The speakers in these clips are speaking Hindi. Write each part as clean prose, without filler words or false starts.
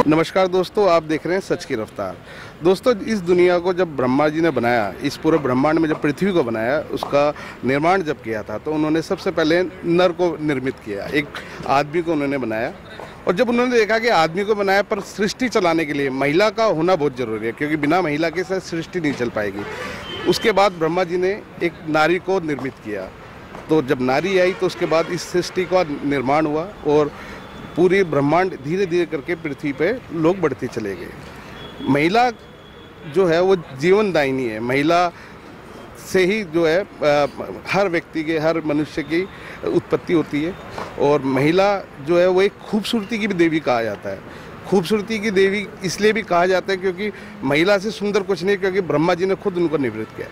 नमस्कार दोस्तों, आप देख रहे हैं सच की रफ्तार। दोस्तों, इस दुनिया को जब ब्रह्मा जी ने बनाया, इस पूरे ब्रह्मांड में जब पृथ्वी को बनाया, उसका निर्माण जब किया था तो उन्होंने सबसे पहले नर को निर्मित किया, एक आदमी को उन्होंने बनाया। और जब उन्होंने देखा कि आदमी को बनाया पर सृष्टि चलाने के लिए महिला का होना बहुत ज़रूरी है, क्योंकि बिना महिला के साथ सृष्टि नहीं चल पाएगी। उसके बाद ब्रह्मा जी ने एक नारी को निर्मित किया। तो जब नारी आई तो उसके बाद इस सृष्टि का निर्माण हुआ और पूरी ब्रह्मांड धीरे धीरे करके पृथ्वी पे लोग बढ़ते चले गए। महिला जो है वो जीवनदायिनी है। महिला से ही जो है हर व्यक्ति के, हर मनुष्य की उत्पत्ति होती है। और महिला जो है वो एक खूबसूरती की भी देवी कहा जाता है। खूबसूरती की देवी इसलिए भी कहा जाता है क्योंकि महिला से सुंदर कुछ नहीं, क्योंकि ब्रह्मा जी ने खुद उनको निर्मित किया।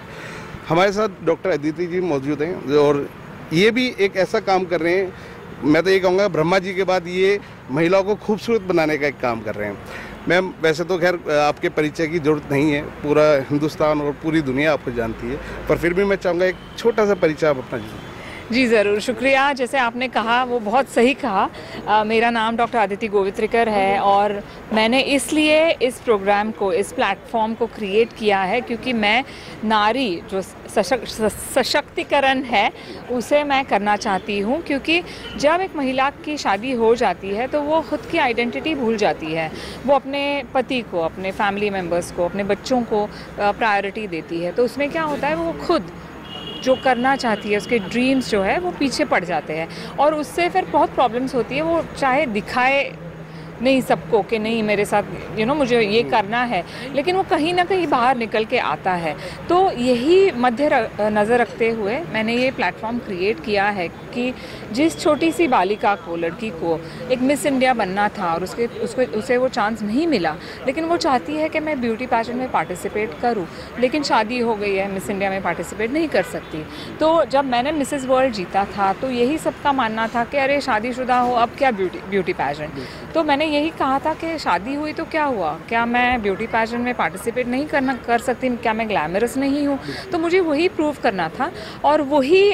हमारे साथ डॉक्टर अदिति जी मौजूद हैं और ये भी एक ऐसा काम कर रहे हैं, मैं तो ये कहूँगा ब्रह्मा जी के बाद ये महिलाओं को खूबसूरत बनाने का एक काम कर रहे हैं। मैम, वैसे तो खैर आपके परिचय की ज़रूरत नहीं है, पूरा हिंदुस्तान और पूरी दुनिया आपको जानती है, पर फिर भी मैं चाहूँगा एक छोटा सा परिचय आप अपना दीजिए। जी ज़रूर, शुक्रिया। जैसे आपने कहा वो बहुत सही कहा। मेरा नाम डॉक्टर अदिति गोवित्रिकर है और मैंने इसलिए इस प्रोग्राम को, इस प्लेटफॉर्म को क्रिएट किया है क्योंकि मैं नारी जो सशक्तिकरण है उसे मैं करना चाहती हूँ। क्योंकि जब एक महिला की शादी हो जाती है तो वो खुद की आइडेंटिटी भूल जाती है। वो अपने पति को, अपने फैमिली मेम्बर्स को, अपने बच्चों को प्रायोरिटी देती है। तो उसमें क्या होता है, वो खुद जो करना चाहती है, उसके ड्रीम्स जो है वो पीछे पड़ जाते हैं और उससे फिर बहुत प्रॉब्लम्स होती है। वो चाहे दिखाए नहीं सबको कि नहीं मेरे साथ मुझे ये करना है, लेकिन वो कहीं ना कहीं बाहर निकल के आता है। तो यही मध्य नज़र रखते हुए मैंने ये प्लेटफॉर्म क्रिएट किया है कि जिस छोटी सी बालिका को, लड़की को एक मिस इंडिया बनना था और उसे वो चांस नहीं मिला, लेकिन वो चाहती है कि मैं ब्यूटी पैजेंट में पार्टिसिपेट करूं, लेकिन शादी हो गई है, मिस इंडिया में पार्टिसिपेट नहीं कर सकती। तो जब मैंने मिसेस वर्ल्ड जीता था तो यही सबका मानना था कि अरे शादीशुदा हो, अब क्या ब्यूटी पैजेंट। तो मैंने यही कहा था कि शादी हुई तो क्या हुआ, क्या मैं ब्यूटी पैजेंट में पार्टिसिपेट नहीं कर सकती, क्या मैं ग्लैमरस नहीं हूँ। तो मुझे वही प्रूव करना था और वही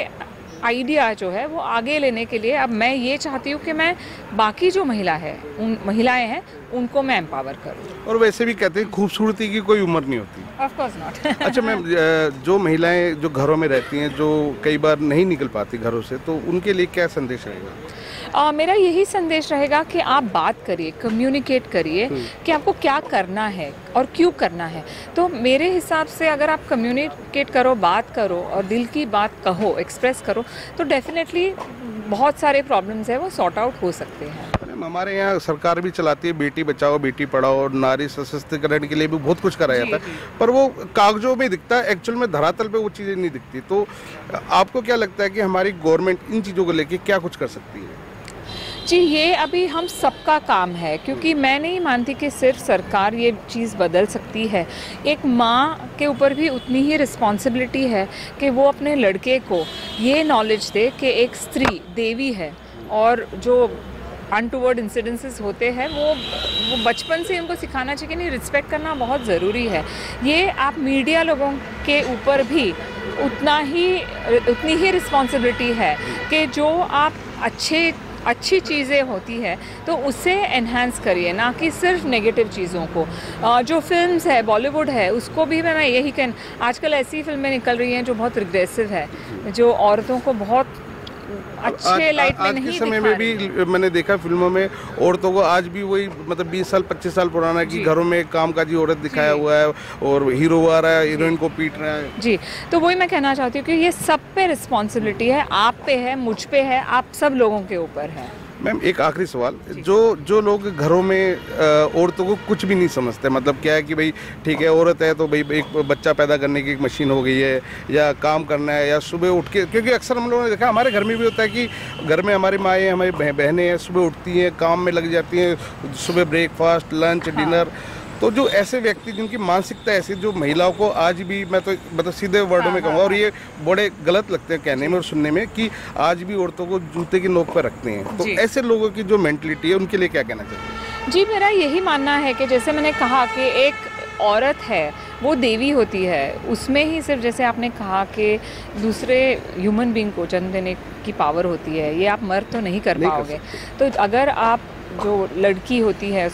आइडिया जो है वो आगे लेने के लिए अब मैं ये चाहती हूँ कि मैं बाकी जो महिलाएं हैं उनको मैं एम्पावर करूँ। और वैसे भी कहते हैं खूबसूरती की कोई उम्र नहीं होती। Of course not. अच्छा मैम, जो महिलाएं जो घरों में रहती हैं, जो कई बार नहीं निकल पाती घरों से, तो उनके लिए क्या संदेश रहेगा? मेरा यही संदेश रहेगा कि आप बात करिए, कम्युनिकेट करिए कि आपको क्या करना है और क्यों करना है। तो मेरे हिसाब से अगर आप कम्युनिकेट करो, बात करो और दिल की बात कहो, एक्सप्रेस करो, तो डेफिनेटली बहुत सारे प्रॉब्लम्स हैं वो सॉर्ट आउट हो सकते हैं। हमारे यहाँ सरकार भी चलाती है बेटी बचाओ बेटी पढ़ाओ और नारी सशक्तिकरण के लिए भी बहुत कुछ कराया जाता है, पर वो कागजों में दिखता है, एक्चुअल में धरातल पे वो चीज़ें नहीं दिखती। तो आपको क्या लगता है कि हमारी गवर्नमेंट इन चीज़ों को लेके क्या कुछ कर सकती है? जी, ये अभी हम सबका काम है, क्योंकि मैं नहीं मानती कि सिर्फ सरकार ये चीज़ बदल सकती है। एक माँ के ऊपर भी उतनी ही रिस्पॉन्सिबिलिटी है कि वो अपने लड़के को ये नॉलेज दे कि एक स्त्री देवी है और जो अनटूवर्ड इंसिडेंसेस होते हैं वो बचपन से उनको सिखाना चाहिए कि नहीं, रिस्पेक्ट करना बहुत ज़रूरी है। ये आप मीडिया लोगों के ऊपर भी उतनी ही रिस्पॉन्सिबिलिटी है कि जो आप अच्छी चीज़ें होती है तो उससे एनहांस करिए, ना कि सिर्फ नेगेटिव चीज़ों को। जो फिल्म्स है, बॉलीवुड है, उसको भी मैं यही आजकल ऐसी फिल्में निकल रही हैं जो बहुत रिग्रेसिव है, जो औरतों को बहुत अच्छे लाइट में नहीं दिखा रही। में भी मैंने देखा फिल्मों में औरतों को आज भी वही, मतलब 20 साल 25 साल पुराना की घरों में कामकाजी औरत दिखाया हुआ है और हीरो आ रहा है, हीरोइन को पीट रहा है। जी, तो वही मैं कहना चाहती हूँ कि ये सब पे रिस्पॉन्सिबिलिटी है, आप पे है, मुझ पे है, आप सब लोगों के ऊपर है। मैम, एक आखिरी सवाल, जो लोग घरों में औरतों को कुछ भी नहीं समझते, मतलब क्या है कि भाई ठीक है औरत है तो भाई एक बच्चा पैदा करने की एक मशीन हो गई है, या काम करना है, या सुबह उठ के, क्योंकि अक्सर हम लोगों ने देखा हमारे घर में भी होता है कि घर में हमारी माएँ, हमारी बहनें हैं, सुबह उठती हैं, काम में लग जाती हैं, सुबह ब्रेकफास्ट, लंच, डिनर। तो जो ऐसे व्यक्ति जिनकी मानसिकता ऐसी, जो महिलाओं को आज भी, मैं तो मतलब सीधे वर्डों में कहूँगा, और ये बड़े गलत लगते हैं कहने में और सुनने में, कि आज भी औरतों को जूते की नोक पर रखते हैं, तो ऐसे लोगों की जो मेंटलिटी है उनके लिए क्या कहना चाहिए? जी, मेरा यही मानना है कि जैसे मैंने कहा कि एक औरत है वो देवी होती है, उसमें ही सिर्फ जैसे आपने कहा कि दूसरे ह्यूमन बीइंग को जन्म देने की पावर होती है, ये आप मर्द तो नहीं कर पाओगे। तो अगर आप जो लड़की होती है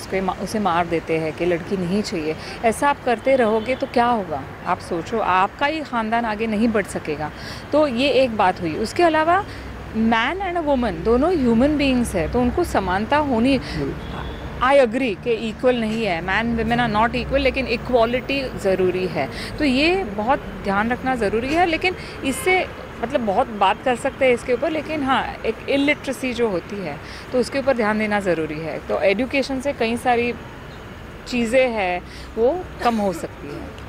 उसे मार देते हैं कि लड़की नहीं चाहिए। ऐसा आप करते रहोगे तो क्या होगा, आप सोचो, आपका ही ख़ानदान आगे नहीं बढ़ सकेगा। तो ये एक बात हुई। उसके अलावा मैन एंड अ वुमन दोनों ह्यूमन बीइंग्स है, तो उनको समानता होनी, आई अग्री कि इक्वल नहीं है, man women are not equal, लेकिन इक्वालिटी ज़रूरी है। तो ये बहुत ध्यान रखना ज़रूरी है। लेकिन इससे मतलब बहुत बात कर सकते हैं इसके ऊपर, लेकिन हाँ, एक इलिटरेसी जो होती है तो उसके ऊपर ध्यान देना ज़रूरी है। तो एजुकेशन से कई सारी चीज़ें हैं वो कम हो सकती है।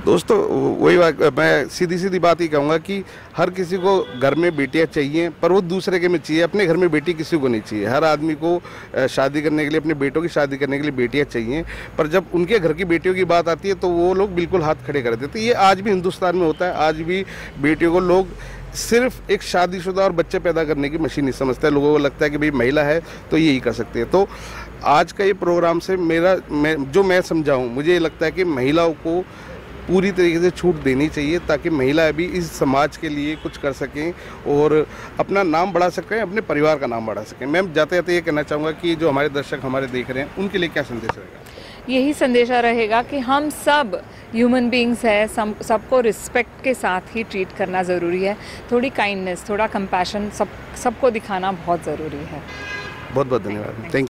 दोस्तों वही बात, मैं सीधी बात ही कहूँगा कि हर किसी को घर में बेटियाँ चाहिए, पर वो दूसरे के में चाहिए, अपने घर में बेटी किसी को नहीं चाहिए। हर आदमी को शादी करने के लिए, अपने बेटों की शादी करने के लिए बेटियाँ चाहिए, पर जब उनके घर की बेटियों की बात आती है तो वो लोग बिल्कुल हाथ खड़े कर देते हैं। ये आज भी हिंदुस्तान में होता है। आज भी बेटियों को लोग सिर्फ एक शादीशुदा और बच्चे पैदा करने की मशीन नहीं समझता है। लोगों को लगता है कि भाई महिला है तो यही कर सकते हैं। तो आज का ये प्रोग्राम से मैं समझाऊँ, मुझे ये लगता है कि महिलाओं को पूरी तरीके से छूट देनी चाहिए, ताकि महिलाएं भी इस समाज के लिए कुछ कर सकें और अपना नाम बढ़ा सकें, अपने परिवार का नाम बढ़ा सकें। मैं जाते जाते ये कहना चाहूँगा कि जो हमारे दर्शक हमारे देख रहे हैं उनके लिए क्या संदेश रहेगा? यही संदेशा रहेगा कि हम सब ह्यूमन बीइंग्स है, सबको रिस्पेक्ट के साथ ही ट्रीट करना ज़रूरी है। थोड़ी काइंडनेस, थोड़ा कंपैशन सबको दिखाना बहुत ज़रूरी है। बहुत बहुत धन्यवाद। Thank you.